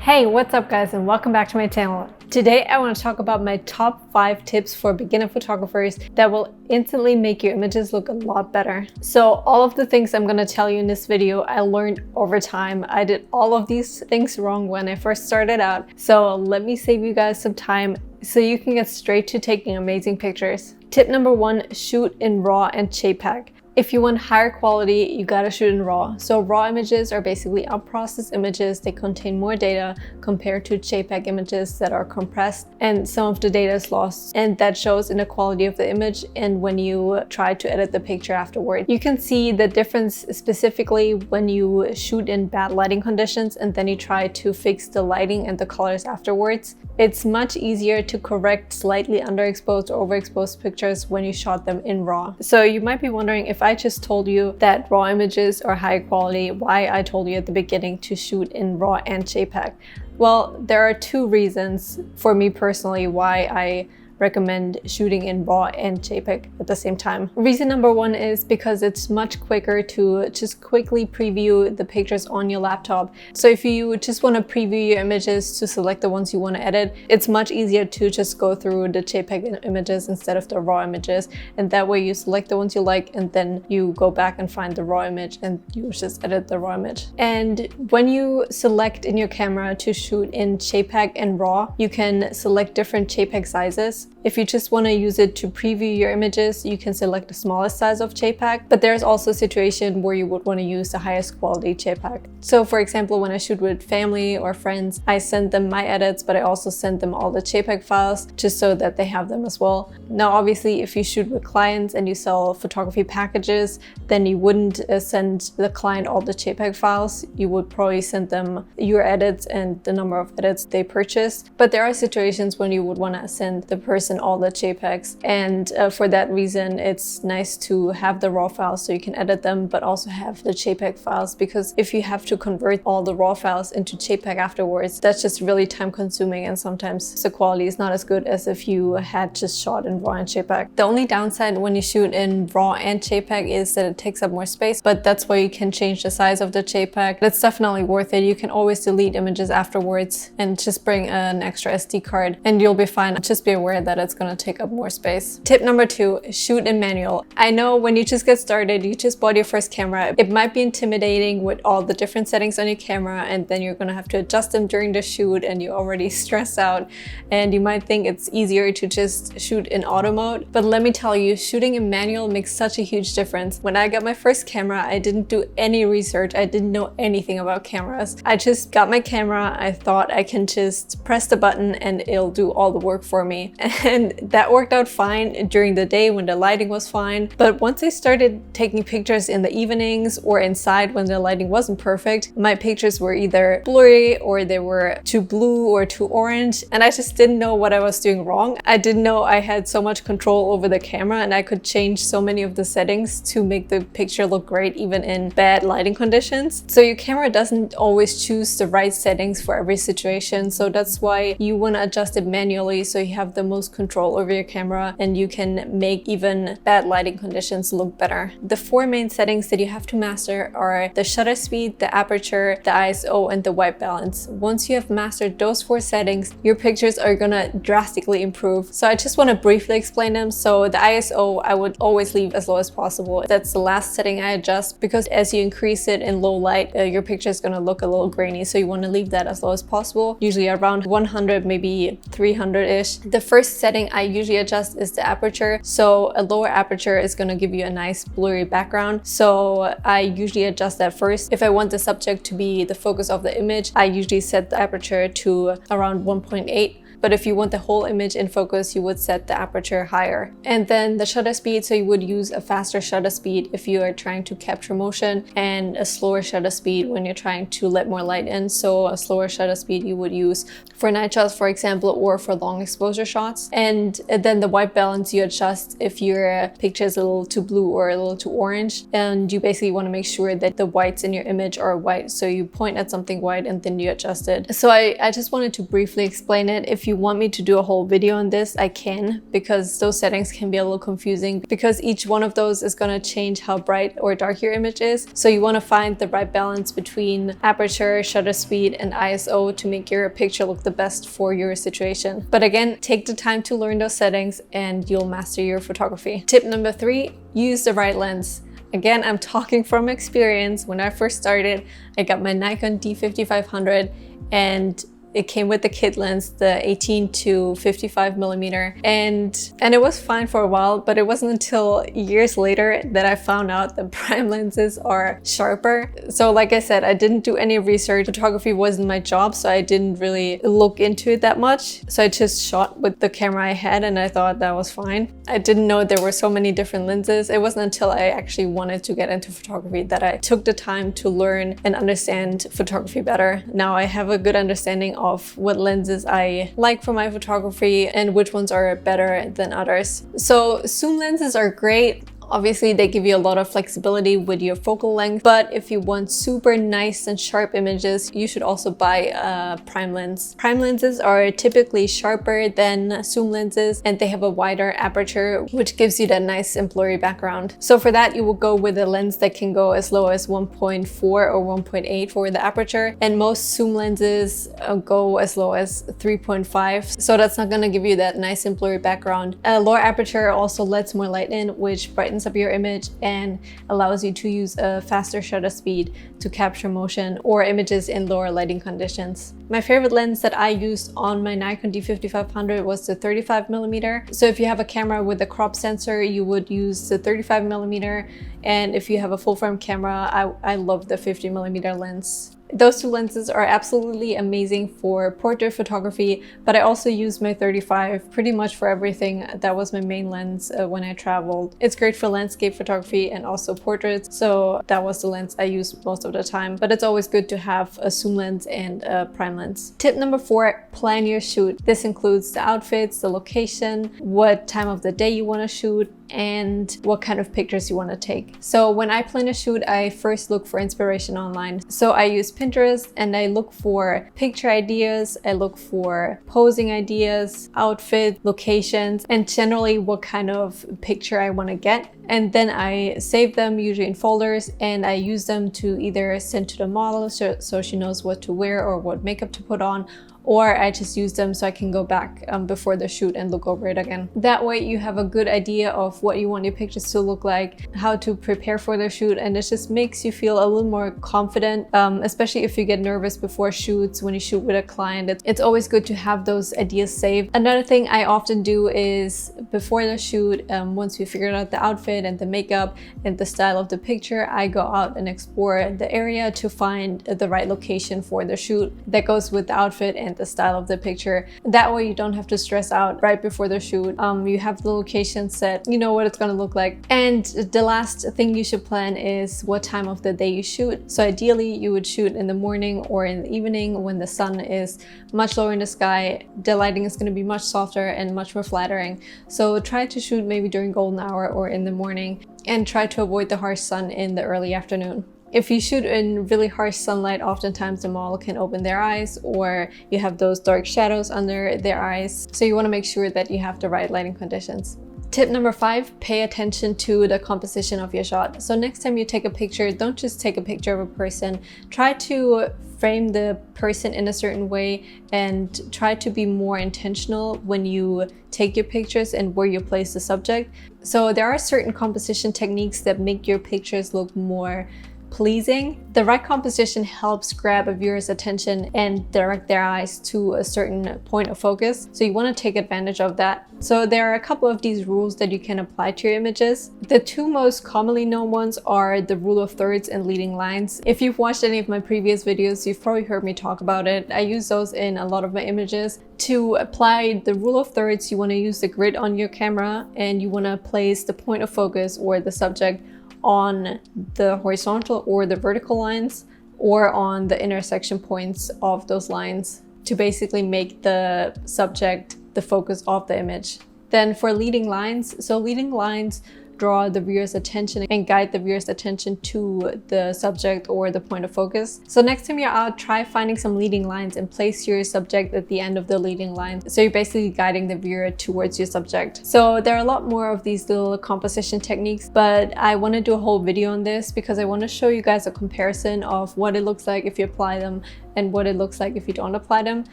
Hey, what's up guys, and welcome back to my channel. Today I want to talk about my top 5 tips for beginner photographers that will instantly make your images look a lot better. So all of the things I'm going to tell you in this video, I learned over time. I did all of these things wrong when I first started out. So let me save you guys some time so you can get straight to taking amazing pictures. Tip number 1, shoot in RAW and JPEG. If you want higher quality, you gotta shoot in RAW. So RAW images are basically unprocessed images. They contain more data compared to JPEG images that are compressed, and some of the data is lost, and that shows in the quality of the image and when you try to edit the picture afterward. You can see the difference specifically when you shoot in bad lighting conditions and then you try to fix the lighting and the colors afterwards. It's much easier to correct slightly underexposed or overexposed pictures when you shot them in RAW. So you might be wondering, if I just told you that RAW images are high quality, why I told you at the beginning to shoot in RAW and JPEG. Well, there are 2 reasons for me personally why I recommend shooting in RAW and JPEG at the same time. Reason number 1 is because it's much quicker to just quickly preview the pictures on your laptop. So if you just want to preview your images to select the ones you want to edit, it's much easier to just go through the JPEG images instead of the RAW images. And that way you select the ones you like and then you go back and find the RAW image and you just edit the RAW image. And when you select in your camera to shoot in JPEG and RAW, you can select different JPEG sizes. If you just want to use it to preview your images, you can select the smallest size of JPEG, but there's also a situation where you would want to use the highest quality JPEG. So for example, when I shoot with family or friends, I send them my edits, but I also send them all the JPEG files just so that they have them as well. Now, obviously, if you shoot with clients and you sell photography packages, then you wouldn't send the client all the JPEG files. You would probably send them your edits and the number of edits they purchased. But there are situations when you would want to send the person all the JPEGs, and for that reason it's nice to have the RAW files so you can edit them, but also have the JPEG files, because if you have to convert all the RAW files into JPEG afterwards, that's just really time consuming, and sometimes the quality is not as good as if you had just shot in RAW and JPEG. The only downside when you shoot in RAW and JPEG is that it takes up more space, but that's why you can change the size of the JPEG. That's definitely worth it. You can always delete images afterwards and just bring an extra SD card and you'll be fine. Just be aware that it's going to take up more space. Tip number 2, shoot in manual. I know when you just get started, you just bought your first camera, it might be intimidating with all the different settings on your camera, and then you're going to have to adjust them during the shoot and you're already stressed out, and you might think it's easier to just shoot in auto mode. But let me tell you, shooting in manual makes such a huge difference. When I got my first camera, I didn't do any research. I didn't know anything about cameras. I just got my camera. I thought I can just press the button and it'll do all the work for me. And that worked out fine during the day when the lighting was fine. But once I started taking pictures in the evenings or inside when the lighting wasn't perfect, my pictures were either blurry or they were too blue or too orange. And I just didn't know what I was doing wrong. I didn't know I had so much control over the camera and I could change so many of the settings to make the picture look great even in bad lighting conditions. So your camera doesn't always choose the right settings for every situation. So that's why you want to adjust it manually so you have the most control over your camera and you can make even bad lighting conditions look better. The 4 main settings that you have to master are the shutter speed, the aperture, the ISO, and the white balance. Once you have mastered those 4 settings, your pictures are gonna drastically improve. So I just want to briefly explain them. So the ISO I would always leave as low as possible. That's the last setting I adjust, because as you increase it in low light, your picture is gonna look a little grainy. So you want to leave that as low as possible, usually around 100, maybe 300-ish. The first setting I usually adjust is the aperture. So a lower aperture is going to give you a nice blurry background. So I usually adjust that first. If I want the subject to be the focus of the image, I usually set the aperture to around 1.8. But if you want the whole image in focus, you would set the aperture higher. And then the shutter speed, so you would use a faster shutter speed if you are trying to capture motion, and a slower shutter speed when you're trying to let more light in. So a slower shutter speed you would use for night shots, for example, or for long exposure shots. And then the white balance you adjust if your picture is a little too blue or a little too orange. And you basically want to make sure that the whites in your image are white. So you point at something white and then you adjust it. So I just wanted to briefly explain it. If if you want me to do a whole video on this, I can, because those settings can be a little confusing because each one of those is going to change how bright or dark your image is. So you want to find the right balance between aperture, shutter speed, and ISO to make your picture look the best for your situation. But again, take the time to learn those settings and you'll master your photography. Tip number 3, use the right lens. Again, I'm talking from experience. When I first started, I got my Nikon D5500 and it came with the kit lens, the 18 to 55 millimeter, and it was fine for a while, but it wasn't until years later that I found out that prime lenses are sharper. So like I said, I didn't do any research. Photography wasn't my job, so I didn't really look into it that much. So I just shot with the camera I had and I thought that was fine. I didn't know there were so many different lenses. It wasn't until I actually wanted to get into photography that I took the time to learn and understand photography better. Now I have a good understanding of what lenses I like for my photography and which ones are better than others. So zoom lenses are great. Obviously, they give you a lot of flexibility with your focal length, but if you want super nice and sharp images, you should also buy a prime lens. Prime lenses are typically sharper than zoom lenses and they have a wider aperture, which gives you that nice and blurry background. So for that, you will go with a lens that can go as low as 1.4 or 1.8 for the aperture, and most zoom lenses go as low as 3.5. So that's not gonna give you that nice and blurry background. A lower aperture also lets more light in, which brightens up your image and allows you to use a faster shutter speed to capture motion or images in lower lighting conditions. My favorite lens that I used on my Nikon D5500 was the 35 millimeter. So if you have a camera with a crop sensor, you would use the 35 millimeter. And if you have a full frame camera, I love the 50 millimeter lens. Those two lenses are absolutely amazing for portrait photography, but I also use my 35 pretty much for everything. That was my main lens when I traveled. It's great for landscape photography and also portraits, so that was the lens I used most of the time. But it's always good to have a zoom lens and a prime lens. Tip number 4, plan your shoot. This includes the outfits, the location, what time of the day you want to shoot, and what kind of pictures you want to take. So when I plan a shoot, I first look for inspiration online. So I use Pinterest and I look for picture ideas, I look for posing ideas, outfit, locations, and generally what kind of picture I want to get. And then I save them usually in folders and I use them to either send to the model so she knows what to wear or what makeup to put on, or I just use them so I can go back before the shoot and look over it again. That way you have a good idea of what you want your pictures to look like, how to prepare for the shoot, and it just makes you feel a little more confident, especially if you get nervous before shoots, when you shoot with a client. It's always good to have those ideas saved. Another thing I often do is before the shoot, once we figured out the outfit and the makeup and the style of the picture, I go out and explore the area to find the right location for the shoot that goes with the outfit and the style of the picture. That way you don't have to stress out right before the shoot. You have the location set, you know what it's going to look like. And the last thing you should plan is what time of the day you shoot. So ideally you would shoot in the morning or in the evening when the sun is much lower in the sky. The lighting is going to be much softer and much more flattering. So try to shoot maybe during golden hour or in the morning, and try to avoid the harsh sun in the early afternoon. If you shoot in really harsh sunlight, oftentimes the model can open their eyes or you have those dark shadows under their eyes. So you want to make sure that you have the right lighting conditions. Tip number 5, pay attention to the composition of your shot. So next time you take a picture, don't just take a picture of a person. Try to frame the person in a certain way and try to be more intentional when you take your pictures and where you place the subject. So there are certain composition techniques that make your pictures look more pleasing. The right composition helps grab a viewer's attention and direct their eyes to a certain point of focus. So you want to take advantage of that. So there are a couple of these rules that you can apply to your images. The two most commonly known ones are the rule of thirds and leading lines. If you've watched any of my previous videos, you've probably heard me talk about it. I use those in a lot of my images. To apply the rule of thirds, you want to use the grid on your camera and you want to place the point of focus or the subject on the horizontal or the vertical lines or on the intersection points of those lines to basically make the subject the focus of the image. Then for leading lines, so leading lines draw the viewer's attention and guide the viewer's attention to the subject or the point of focus. So next time you're out, try finding some leading lines and place your subject at the end of the leading line. So you're basically guiding the viewer towards your subject. So there are a lot more of these little composition techniques, but I want to do a whole video on this because I want to show you guys a comparison of what it looks like if you apply them and what it looks like if you don't apply them,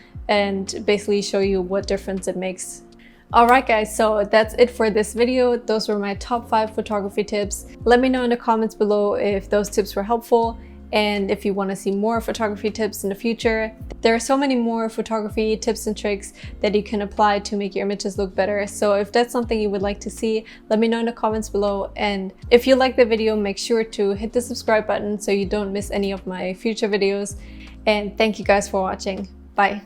and basically show you what difference it makes. Alright guys, so that's it for this video. Those were my top 5 photography tips. Let me know in the comments below if those tips were helpful and if you want to see more photography tips in the future. There are so many more photography tips and tricks that you can apply to make your images look better. So if that's something you would like to see, let me know in the comments below. And if you like the video, make sure to hit the subscribe button so you don't miss any of my future videos. And thank you guys for watching. Bye.